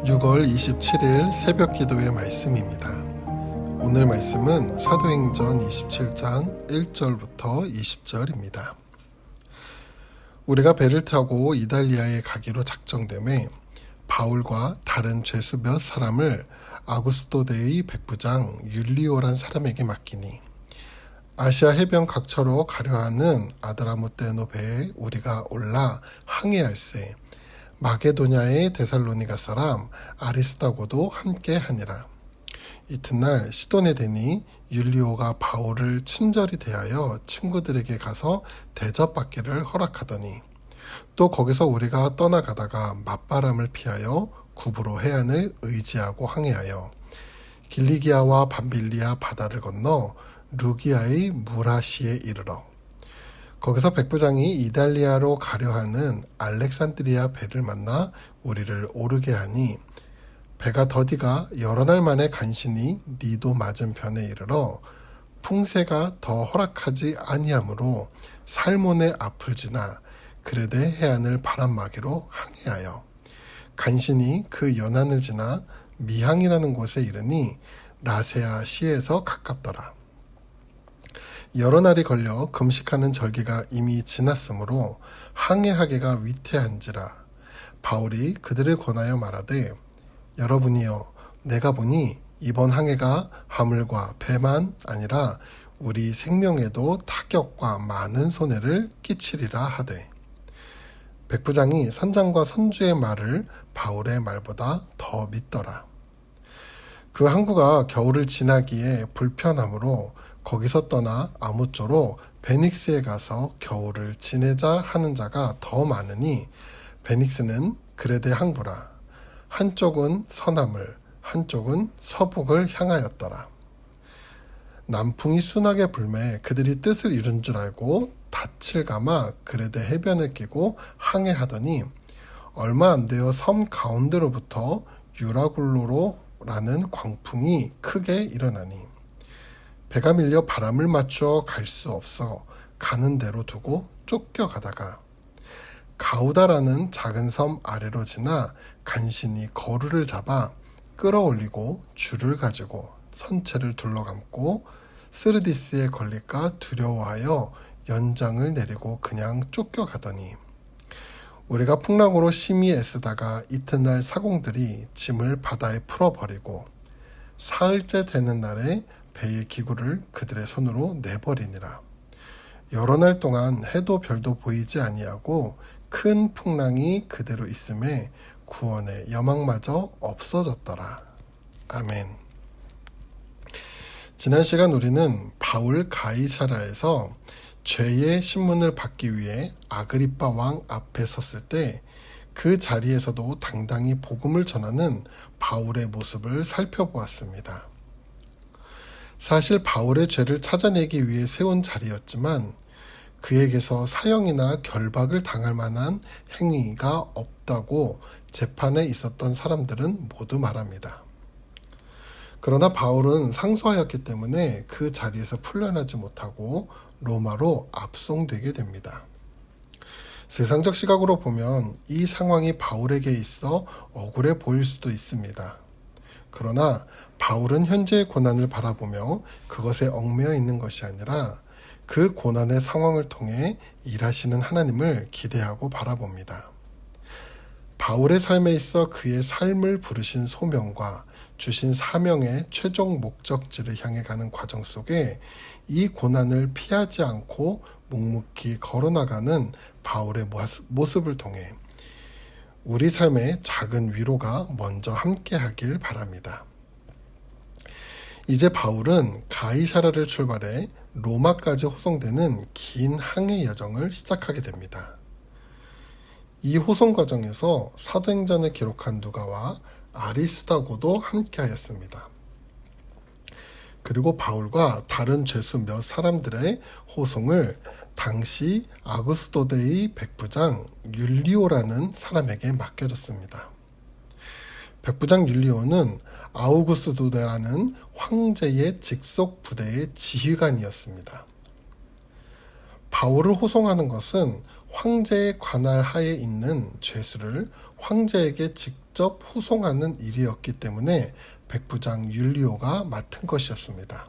6월 27일 새벽 기도의 말씀입니다. 오늘 말씀은 사도행전 27장 1절부터 20절입니다. 우리가 배를 타고 이달리아에 가기로 작정되매 바울과 다른 죄수 몇 사람을 아구스도 데이 백부장 율리오란 사람에게 맡기니 아시아 해변 각처로 가려 하는 아드라무떼노 배에 우리가 올라 항해할세 마게도냐의 데살로니가 사람 아리스다고도 함께 하니라. 이튿날 시돈에 되니 율리오가 바울을 친절히 대하여 친구들에게 가서 대접받기를 허락하더니 또 거기서 우리가 떠나가다가 맞바람을 피하여 구브로 해안을 의지하고 항해하여 길리기아와 밤빌리아 바다를 건너 루기아의 무라시에 이르러 거기서 백부장이 이달리아로 가려 하는 알렉산드리아 배를 만나 우리를 오르게 하니 배가 더디가 여러 날 만에 간신히 니도 맞은편에 이르러 풍세가 더 허락하지 아니하므로 살몬의 앞을 지나 그레데 해안을 바람막이로 항해하여 간신히 그 연안을 지나 미항이라는 곳에 이르니 라세아 시에서 가깝더라. 여러 날이 걸려 금식하는 절기가 이미 지났으므로 항해하기가 위태한지라. 바울이 그들을 권하여 말하되 여러분이여 내가 보니 이번 항해가 화물과 배만 아니라 우리 생명에도 타격과 많은 손해를 끼치리라 하되 백부장이 선장과 선주의 말을 바울의 말보다 더 믿더라. 그 항구가 겨울을 지나기에 불편하므로 거기서 떠나 아무쪼로 베닉스에 가서 겨울을 지내자 하는 자가 더 많으니 베닉스는 그레데 항구라. 한쪽은 서남을 한쪽은 서북을 향하였더라. 남풍이 순하게 불매 그들이 뜻을 이룬 줄 알고 닻을 감아 그레데 해변을 끼고 항해하더니 얼마 안 되어 섬 가운데로부터 유라굴로로라는 광풍이 크게 일어나니 배가 밀려 바람을 맞추어 갈 수 없어 가는 대로 두고 쫓겨가다가 가우다라는 작은 섬 아래로 지나 간신히 거루를 잡아 끌어올리고 줄을 가지고 선체를 둘러감고 스르디스에 걸릴까 두려워하여 연장을 내리고 그냥 쫓겨가더니 우리가 풍랑으로 심히 애쓰다가 이튿날 사공들이 짐을 바다에 풀어버리고 사흘째 되는 날에 배의 기구를 그들의 손으로 내버리니라. 여러 날 동안 해도 별도 보이지 아니하고 큰 풍랑이 그대로 있음에 구원의 여망마저 없어졌더라. 아멘. 지난 시간 우리는 바울 가이사라에서 죄의 신문을 받기 위해 아그리빠 왕 앞에 섰을 때 그 자리에서도 당당히 복음을 전하는 바울의 모습을 살펴보았습니다. 사실 바울의 죄를 찾아내기 위해 세운 자리였지만 그에게서 사형이나 결박을 당할 만한 행위가 없다고 재판에 있었던 사람들은 모두 말합니다. 그러나 바울은 상소하였기 때문에 그 자리에서 풀려나지 못하고 로마로 압송되게 됩니다. 세상적 시각으로 보면 이 상황이 바울에게 있어 억울해 보일 수도 있습니다. 그러나 바울은 현재의 고난을 바라보며 그것에 얽매여 있는 것이 아니라 그 고난의 상황을 통해 일하시는 하나님을 기대하고 바라봅니다. 바울의 삶에 있어 그의 삶을 부르신 소명과 주신 사명의 최종 목적지를 향해 가는 과정 속에 이 고난을 피하지 않고 묵묵히 걸어나가는 바울의 모습을 통해 우리 삶의 작은 위로가 먼저 함께하길 바랍니다. 이제 바울은 가이사라를 출발해 로마까지 호송되는 긴 항해 여정을 시작하게 됩니다. 이 호송 과정에서 사도행전을 기록한 누가와 아리스다고도 함께하였습니다. 그리고 바울과 다른 죄수 몇 사람들의 호송을 당시 아구스도데이 백부장 율리오라는 사람에게 맡겨졌습니다. 백부장 율리오는 아우구스도데라는 황제의 직속 부대의 지휘관이었습니다. 바울을 호송하는 것은 황제의 관할 하에 있는 죄수를 황제에게 직접 후송하는 일이었기 때문에 백부장 율리오가 맡은 것이었습니다.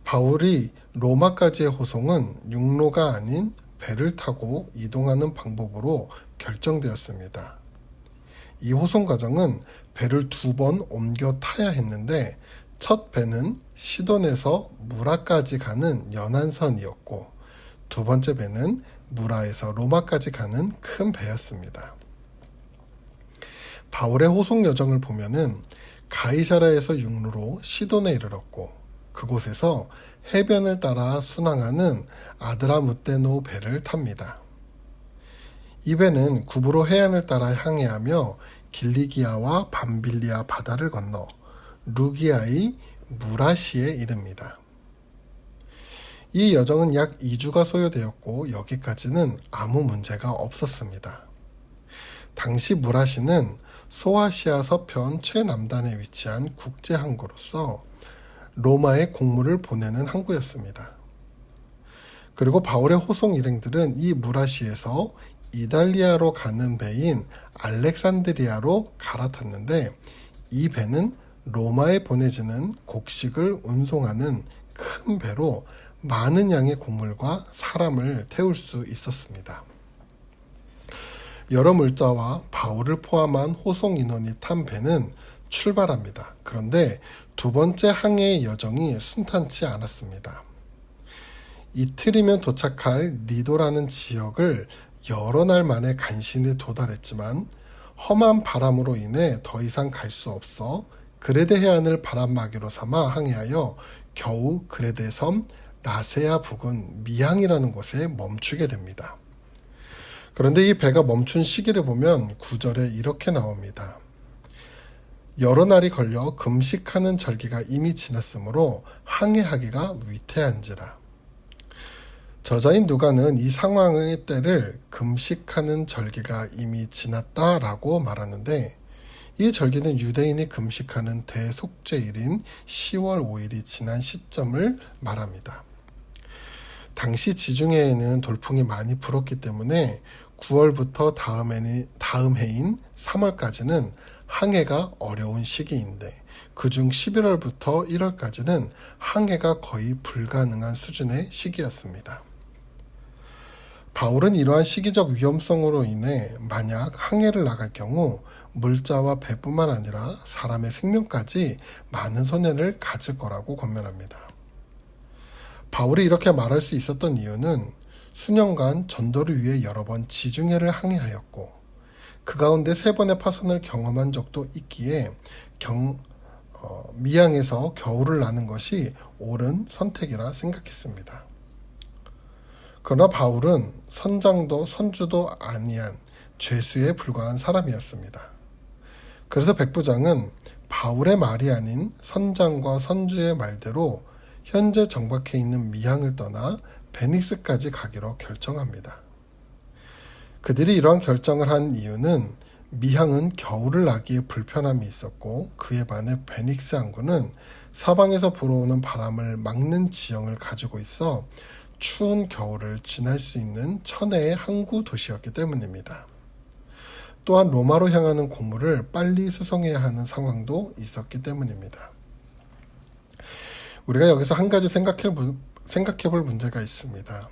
바울이 로마까지의 호송은 육로가 아닌 배를 타고 이동하는 방법으로 결정되었습니다. 이 호송 과정은 배를 2번 옮겨 타야 했는데 첫 배는 시돈에서 무라까지 가는 연안선이었고 두 번째 배는 무라에서 로마까지 가는 큰 배였습니다. 바울의 호송 여정을 보면은 가이사라에서 육로로 시돈에 이르렀고 그곳에서 해변을 따라 순항하는 아드라무테노 배를 탑니다. 이 배는 구브로 해안을 따라 항해하며 길리기아와 밤빌리아 바다를 건너 루기아의 무라시에 이릅니다. 이 여정은 약 2주가 소요되었고 여기까지는 아무 문제가 없었습니다. 당시 무라시는 소아시아 서편 최남단에 위치한 국제항구로서 로마에 공물을 보내는 항구였습니다. 그리고 바울의 호송 일행들은 이 무라시에서 이달리아로 가는 배인 알렉산드리아로 갈아탔는데 이 배는 로마에 보내지는 곡식을 운송하는 큰 배로 많은 양의 곡물과 사람을 태울 수 있었습니다. 여러 물자와 바울을 포함한 호송 인원이 탄 배는 출발합니다. 그런데 두 번째 항해의 여정이 순탄치 않았습니다. 이틀이면 도착할 니도라는 지역을 여러 날 만에 간신히 도달했지만 험한 바람으로 인해 더 이상 갈 수 없어 그레데 해안을 바람막이로 삼아 항해하여 겨우 그레데 섬 나세아 부근 미항이라는 곳에 멈추게 됩니다. 그런데 이 배가 멈춘 시기를 보면 9절에 이렇게 나옵니다. 여러 날이 걸려 금식하는 절기가 이미 지났으므로 항해하기가 위태한지라. 저자인 누가는 이 상황의 때를 금식하는 절기가 이미 지났다라고 말하는데 이 절기는 유대인이 금식하는 대속죄일인 10월 5일이 지난 시점을 말합니다. 당시 지중해에는 돌풍이 많이 불었기 때문에 9월부터 다음 해인 3월까지는 항해가 어려운 시기인데 그중 11월부터 1월까지는 항해가 거의 불가능한 수준의 시기였습니다. 바울은 이러한 시기적 위험성으로 인해 만약 항해를 나갈 경우 물자와 배뿐만 아니라 사람의 생명까지 많은 손해를 가질 거라고 권면합니다. 바울이 이렇게 말할 수 있었던 이유는 수년간 전도를 위해 여러 번 지중해를 항해하였고 그 가운데 3번의 파선을 경험한 적도 있기에 미항에서 겨울을 나는 것이 옳은 선택이라 생각했습니다. 그러나 바울은 선장도 선주도 아니한 죄수에 불과한 사람이었습니다. 그래서 백부장은 바울의 말이 아닌 선장과 선주의 말대로 현재 정박해 있는 미항을 떠나 베닉스까지 가기로 결정합니다. 그들이 이러한 결정을 한 이유는 미항은 겨울을 나기에 불편함이 있었고 그에 반해 베닉스 항구는 사방에서 불어오는 바람을 막는 지형을 가지고 있어 추운 겨울을 지날 수 있는 천혜의 항구 도시였기 때문입니다. 또한 로마로 향하는 곡물을 빨리 수송해야 하는 상황도 있었기 때문입니다. 우리가 여기서 한 가지 생각해 볼 문제가 있습니다.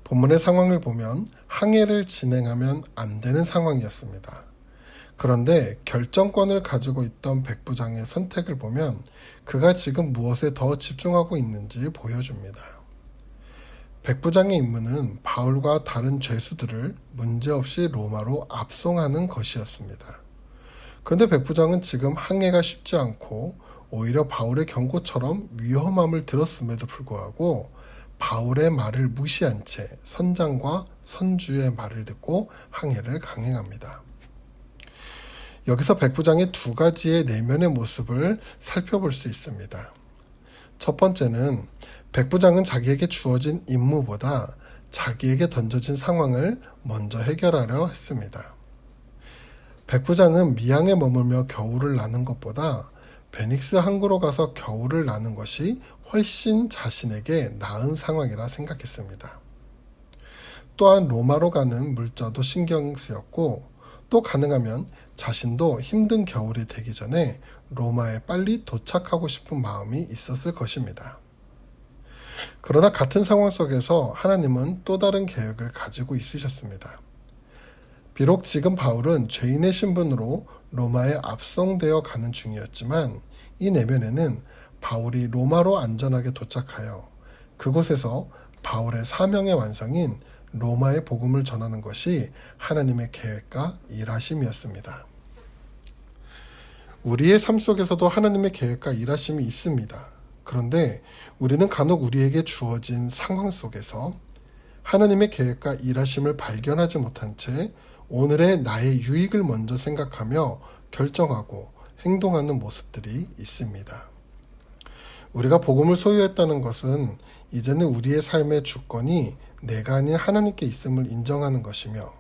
본문의 상황을 보면 항해를 진행하면 안 되는 상황이었습니다. 그런데 결정권을 가지고 있던 백부장의 선택을 보면 그가 지금 무엇에 더 집중하고 있는지 보여줍니다. 백부장의 임무는 바울과 다른 죄수들을 문제없이 로마로 압송하는 것이었습니다. 그런데 백부장은 지금 항해가 쉽지 않고 오히려 바울의 경고처럼 위험함을 들었음에도 불구하고 바울의 말을 무시한 채 선장과 선주의 말을 듣고 항해를 강행합니다. 여기서 백부장의 2가지의 내면의 모습을 살펴볼 수 있습니다. 첫 번째는 백부장은 자기에게 주어진 임무보다 자기에게 던져진 상황을 먼저 해결하려 했습니다. 백부장은 미항에 머물며 겨울을 나는 것보다 베닉스 항구로 가서 겨울을 나는 것이 훨씬 자신에게 나은 상황이라 생각했습니다. 또한 로마로 가는 물자도 신경 쓰였고 또 가능하면 자신도 힘든 겨울이 되기 전에 로마에 빨리 도착하고 싶은 마음이 있었을 것입니다. 그러나 같은 상황 속에서 하나님은 또 다른 계획을 가지고 있으셨습니다. 비록 지금 바울은 죄인의 신분으로 로마에 압송되어 가는 중이었지만 이 내면에는 바울이 로마로 안전하게 도착하여 그곳에서 바울의 사명의 완성인 로마의 복음을 전하는 것이 하나님의 계획과 일하심이었습니다. 우리의 삶 속에서도 하나님의 계획과 일하심이 있습니다. 그런데 우리는 간혹 우리에게 주어진 상황 속에서 하나님의 계획과 일하심을 발견하지 못한 채 오늘의 나의 유익을 먼저 생각하며 결정하고 행동하는 모습들이 있습니다. 우리가 복음을 소유했다는 것은 이제는 우리의 삶의 주권이 내가 아닌 하나님께 있음을 인정하는 것이며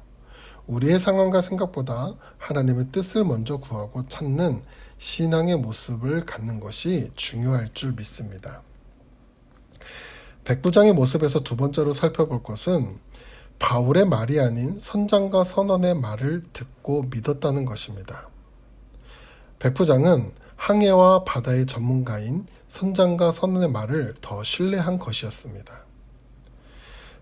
우리의 상황과 생각보다 하나님의 뜻을 먼저 구하고 찾는 신앙의 모습을 갖는 것이 중요할 줄 믿습니다. 백부장의 모습에서 두 번째로 살펴볼 것은 바울의 말이 아닌 선장과 선원의 말을 듣고 믿었다는 것입니다. 백부장은 항해와 바다의 전문가인 선장과 선원의 말을 더 신뢰한 것이었습니다.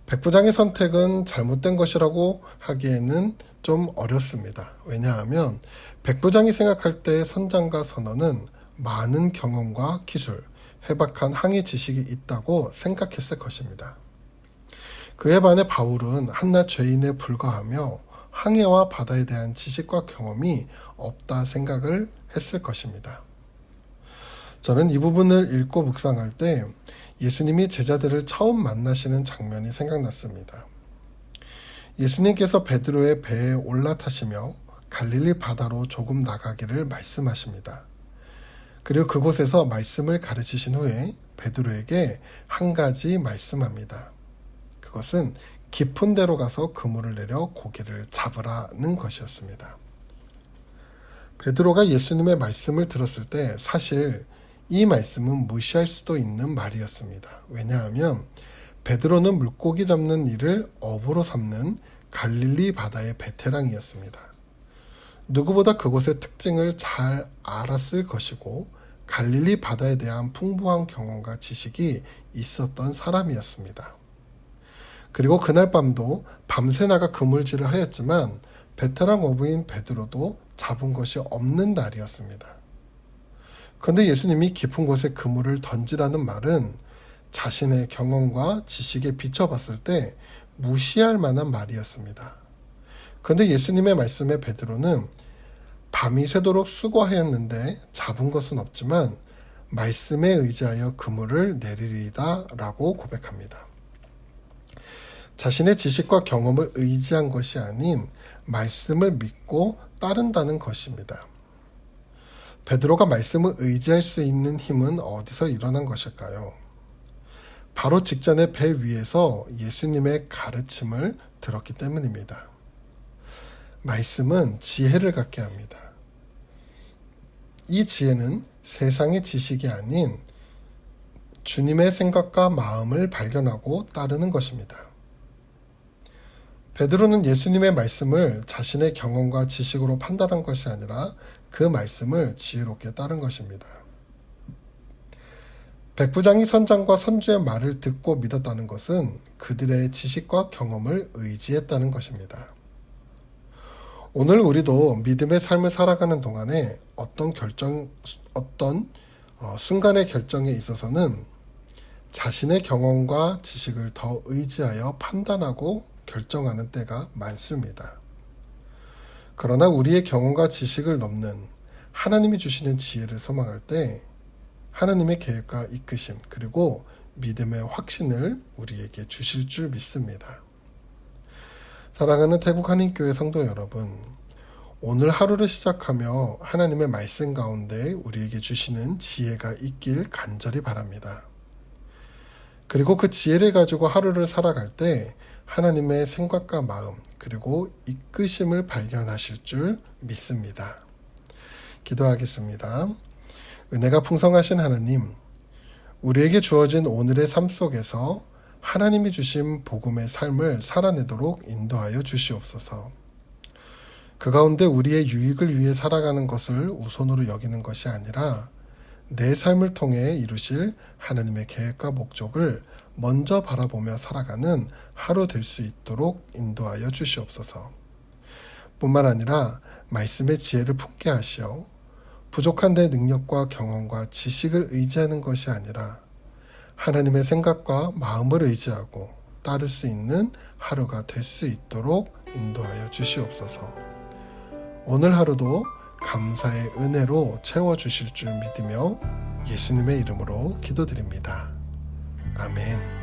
백부장의 선택은 잘못된 것이라고 하기에는 좀 어렵습니다. 왜냐하면 백부장이 생각할 때 선장과 선원은 많은 경험과 기술, 해박한 항해 지식이 있다고 생각했을 것입니다. 그에 반해 바울은 한낱 죄인에 불과하며 항해와 바다에 대한 지식과 경험이 없다 생각을 했을 것입니다. 저는 이 부분을 읽고 묵상할 때 예수님이 제자들을 처음 만나시는 장면이 생각났습니다. 예수님께서 베드로의 배에 올라타시며 갈릴리 바다로 조금 나가기를 말씀하십니다. 그리고 그곳에서 말씀을 가르치신 후에 베드로에게 한 가지 말씀합니다. 그것은 깊은 데로 가서 그물을 내려 고기를 잡으라는 것이었습니다. 베드로가 예수님의 말씀을 들었을 때 사실 이 말씀은 무시할 수도 있는 말이었습니다. 왜냐하면 베드로는 물고기 잡는 일을 업으로 삼는 갈릴리 바다의 베테랑이었습니다. 누구보다 그곳의 특징을 잘 알았을 것이고 갈릴리 바다에 대한 풍부한 경험과 지식이 있었던 사람이었습니다. 그리고 그날 밤도 밤새 나가 그물질을 하였지만 베테랑 어부인 베드로도 잡은 것이 없는 날이었습니다. 그런데 예수님이 깊은 곳에 그물을 던지라는 말은 자신의 경험과 지식에 비춰봤을 때 무시할 만한 말이었습니다. 그런데 예수님의 말씀에 베드로는 밤이 새도록 수고하였는데 잡은 것은 없지만 말씀에 의지하여 그물을 내리리이다 라고 고백합니다. 자신의 지식과 경험을 의지한 것이 아닌 말씀을 믿고 따른다는 것입니다. 베드로가 말씀을 의지할 수 있는 힘은 어디서 일어난 것일까요? 바로 직전에 배 위에서 예수님의 가르침을 들었기 때문입니다. 말씀은 지혜를 갖게 합니다. 이 지혜는 세상의 지식이 아닌 주님의 생각과 마음을 발견하고 따르는 것입니다. 베드로는 예수님의 말씀을 자신의 경험과 지식으로 판단한 것이 아니라 그 말씀을 지혜롭게 따른 것입니다. 백부장이 선장과 선주의 말을 듣고 믿었다는 것은 그들의 지식과 경험을 의지했다는 것입니다. 오늘 우리도 믿음의 삶을 살아가는 동안에 어떤 순간의 결정에 있어서는 자신의 경험과 지식을 더 의지하여 판단하고 결정하는 때가 많습니다. 그러나 우리의 경험과 지식을 넘는 하나님이 주시는 지혜를 소망할 때 하나님의 계획과 이끄심 그리고 믿음의 확신을 우리에게 주실 줄 믿습니다. 사랑하는 태국 한인교회 성도 여러분, 오늘 하루를 시작하며 하나님의 말씀 가운데 우리에게 주시는 지혜가 있길 간절히 바랍니다. 그리고 그 지혜를 가지고 하루를 살아갈 때 하나님의 생각과 마음 그리고 이끄심을 발견하실 줄 믿습니다. 기도하겠습니다. 은혜가 풍성하신 하나님, 우리에게 주어진 오늘의 삶 속에서 하나님이 주신 복음의 삶을 살아내도록 인도하여 주시옵소서. 그 가운데 우리의 유익을 위해 살아가는 것을 우선으로 여기는 것이 아니라 내 삶을 통해 이루실 하나님의 계획과 목적을 먼저 바라보며 살아가는 하루 될 수 있도록 인도하여 주시옵소서. 뿐만 아니라 말씀의 지혜를 품게 하시어 부족한 내 능력과 경험과 지식을 의지하는 것이 아니라 하나님의 생각과 마음을 의지하고 따를 수 있는 하루가 될 수 있도록 인도하여 주시옵소서. 오늘 하루도 감사의 은혜로 채워주실 줄 믿으며 예수님의 이름으로 기도드립니다. 아멘.